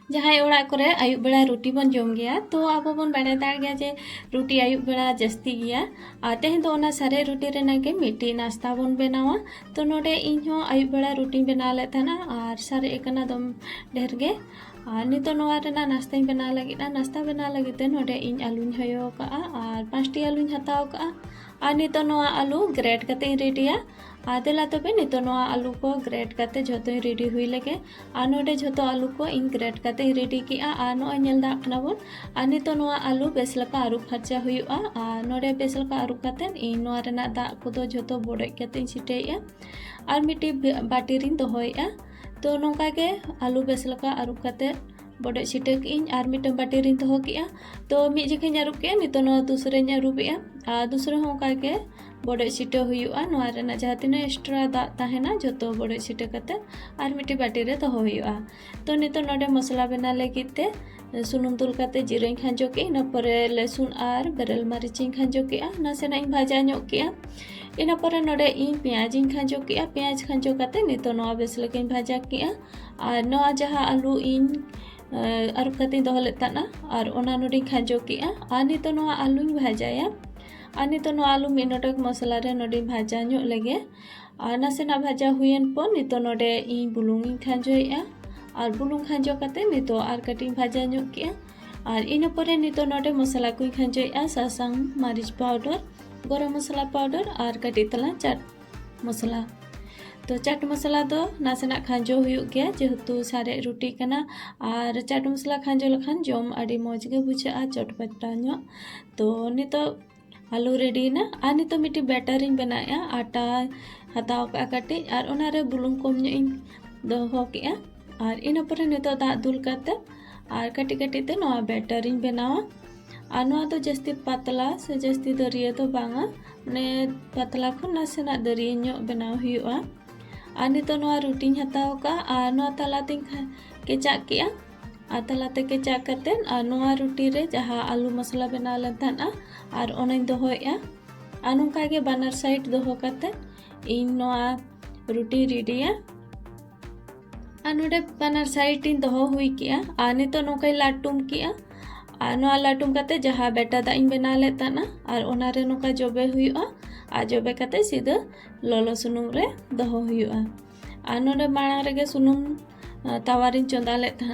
जहाँ ओड़ा करे आयुब बेड़ा रोटी बन जम गया तो अब बन बाड़े दाड़ गया जे रोटी आयुब बेड़ा जस्ती गया तेहन तो ओना सारे रोटी रेना के मिट्टी नाश्ता बन बनावा तो नोडे इन हो आयुब बेड़ा रोटी बना लेता ना और सारे एकना दम ढेर गे नितो नोआ रेना नाश्ता बना लगी नाश्ता बना लगी नोडे इन आलू हयो का और 5टी आलू हताव का और नितो नोआ आलू ग्रेट कते रेडिया आदेला तबे नितो नोआ आलू को ग्रेट कते झोतो रेडी हुई लगे और नोडे झोतो आलू को इन ग्रेट कते रेडी किया और नोआ नेल दा कना बोन और नितो नोआ आलू बेस लका आरु फरचा हुआ और नोडे बेस लका आरु कते इन नोआ रेना दा को झोतो बोड़े कते सिटेया और मिट्टी बाटी रिन दोहोया तो नोंका के आलू बेस लका आरु कते बोड़े सिटे इन और मिट्टी बाटी रिन दोहो किया तो मिट जखे आरुब के नितो नोआ दूसरे आरुबिया और दूसरे होंका के बोड़े सिटे हुआ नोआ रेना जहाँ तीन एक्स्ट्रा दा ताहेना जोतो बोड़े सिटे कते और मिट्टी बाटी रे दोहो हुआ तो नितो नोडे मसला बना लगित ते सुनुम दुल कते जीरा खांजो के इन परे लहसुन और बेरेल मरीच खांजो के नासेना भाजा ᱧᱚᱜ के इन परे नोडे इन पेंयाज खांजो के पेंयाज खांजो कते नितो नोआ बेस लगे भाजा के और नोआ जहाँ आलू इन आरुब कते दोहो लेताना और ओना नोडे खांजो के और नितो नोआ आलू भाजाया और नितो नोआ आलू मिनटक मसला रे नोडे भाजा ᱧᱚᱜ लगे और नासेना भाजा हुयन पर नितो नोडे इन बुलुंग खांजोया और बुलुंग खांजो कते नितो और कटिंग भाजा ᱧᱚᱜ के और इन परे नितो नोडे मसला को खांजोया सासांग मरीच पाउडर गरम मसला पाउडर और कटी तला चाट मसला तो चाट मसला दो नासेना खांजो हुई गया जेहेतु सारे रोटी कना और चाट मसला खांजो लखान जम आड़ी मौज गे बुझा चटपटा ᱧᱚᱜ तो नितो आलू रेडी ना और नितो मिट्टी बैटर इन बनाया आटा हताव का कटी और ओनारे बुलुंग कम ᱧᱚᱜ दोहो के और इन परे नितो दा दुल कते और कटी कटी ते नोआ बैटर इन बनावा और नोआ तो जस्ती पतला से जस्ती दरिया तो बांगा ने पतला को नासेना दरिया ᱧᱚᱜ बनाव हुआ और नितो नोआ रोटी हताव का और नोआ तलाते केचा के और तलाते केचा कते और नोआ रोटी रे जहाँ आलू मसला बना लेता और ओना दोहोया और नोंका के बानर साइड दोहो कते इन नोआ रोटी रेडिया और नोडे बानर साइड इन दोहो हुई किया और नितो नोंका लाटुम किया और नोआ लाटुम कते जहाँ बेटा दा इन बना लेता और ओना रे नोंका जोबे हुआ और जोबे कते सीधा लोलो सुनुम रे दोहो हुआ और नोडे मांग रेगे सुनुम तावारिन चंदा लेता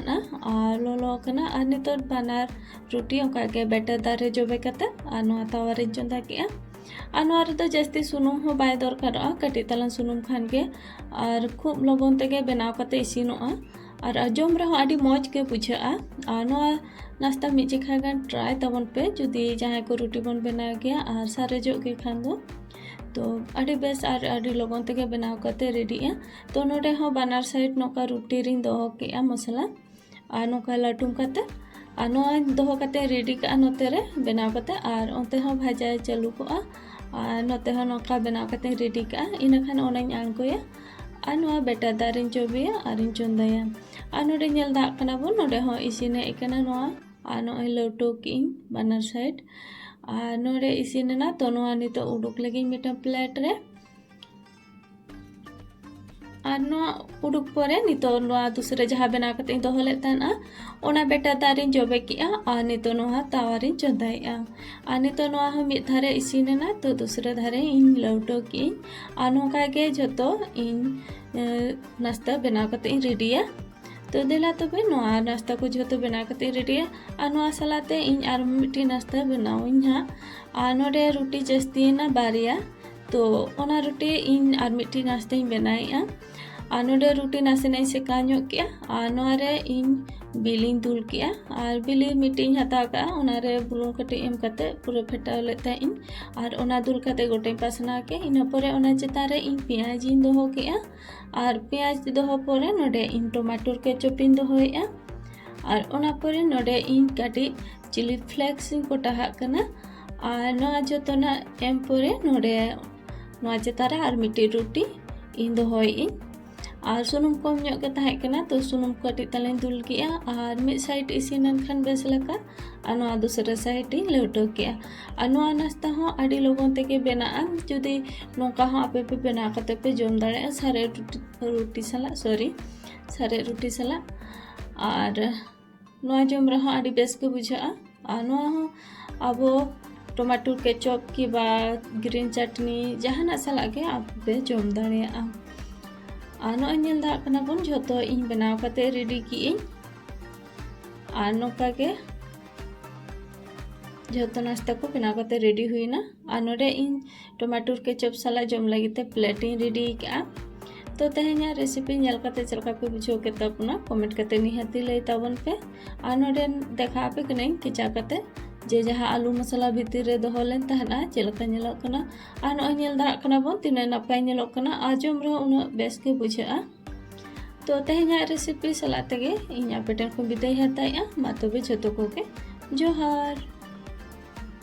और लोलो कना और नितो बानर रोटी ओंका के बेटा दारे जोबे कते और नोआ तावारिन चंदा किया और नोआ रे तो जस्ती सुनुम हो बाय दरकारोआ कटी तला सुनुम खान के और खूब लगन तेगे बनाव कते इसिनोआ और जम रहो आड़ी मौज के बुझा और नोआ नाश्ता मिट जखा गान ट्राई तबन पे जुदी जहाँ को रोटी बन बना गया और सारे जो के खान दो तो आड़ी बेस और आड़ी लगन तेगे बनाव कते रेडी तो नोडे हो बानर साइड नोका रोटी रिन दोहो के मसला और नोका लाटुम कते और नोआ दोहो कते रेडी का नोते रे बनाव कते और ओते हो भाजा चालू को और नोते हो नोका बनाव कते रेडी का इन खान ओनाኝ आंगोया और नोआ बेटा दारिन जोबिया और इन चंदाया और नोडे नेल दा कना बो नोडे हो इसिने एकना नोआ और नोए लौटो की बानर साइड और नोडे इसिने ना तो नोआ नितो उडुक लगी मिटा प्लेट रे और नोआ उडुक परे नितो नोआ दूसरे जहाँ बना कते दोहो लेताना ओना बेटा दारिन जोबे किया और नितो नोआ तावारिन चंदाया और नितो नोआ हो मिद धारे इसिने ना तो दूसरे धारे इन लौटो की और नोका के जतो इन नाश्ता बना कते रेडिया तो देला तबे नोआ नाश्ता को जो बना कते रेडिया और नोआ सलाते इन और मिट्टी नाश्ता बनाऊँ हाँ और नोडे रोटी जस्ती ना बारिया तो ओना रोटी इन और मिट्टी नाश्ता बनाया और नोडे रोटी नासेना सेका ᱧᱚᱜ किया और नोआ रे इन बिलिंग दुल किया और बिली मिट्टी हताव का ओना रे बुलुंग कटे एम कते पूरा फेटाव लेता इन और ओना दुल कते गोटे पासना के इन परे ओना चेता रे इन पेंयाज इन दोहो किया और पेंयाज दोहो परे नोडे इन टमाटर केचप इन दोहोया और ओना परे नोडे इन काटी चिली फ्लेक्स इन कोटाहा कना और नोआ जोतना एम परे नोडे नोआ चेता रे और मिट्टी रोटी इन दोहोई और सुनुम कम ᱧᱚᱜ के ताहे कना तो सुनुम कटी तलें दुल किया और मिड साइड इसिनन खान बेस लका और नोआ दूसरे साइड इन लौटो किया और नोआ नाश्ता हो आड़ी लगन तेगे बनाआ जुदी नोका हो आपे पे बना कते पे जम दाड़े सारे रोटी सला सॉरी सारे रोटी सला और नोआ जम रहा आदि बेस के बुझा नोआ हो अब टमाटो केचप की बा ग्रीन चटनी जहाना साला के आपे जम दाड़ेया नोआ नेल दा कना बन झोतो इन बनाव कते रेडी की नोका के झोतो नाश्ता को बनाव कते रेडी हुईना नोडे इन टमाटो केचप साला जम लगी प्लेट इन रेडी का तो तेहेኛ रेसिपी नेल कते चलका पे बुझो के तबना कमेंट कते निहाती लई ताबन पे नोडे देखा पे कने किचा कते जे जहाँ आलू मसाला भीतर रे दोहो लेन तहना चलका नेलो कना नोय नेल दा कना बन तिना नपाय नेलो कना आजम रे उना बेस के बुझा तो तेहेኛ रेसिपी सला तेगे इኛ पेटन को बिदाय हताया मा तबे झोतो को के जोहार।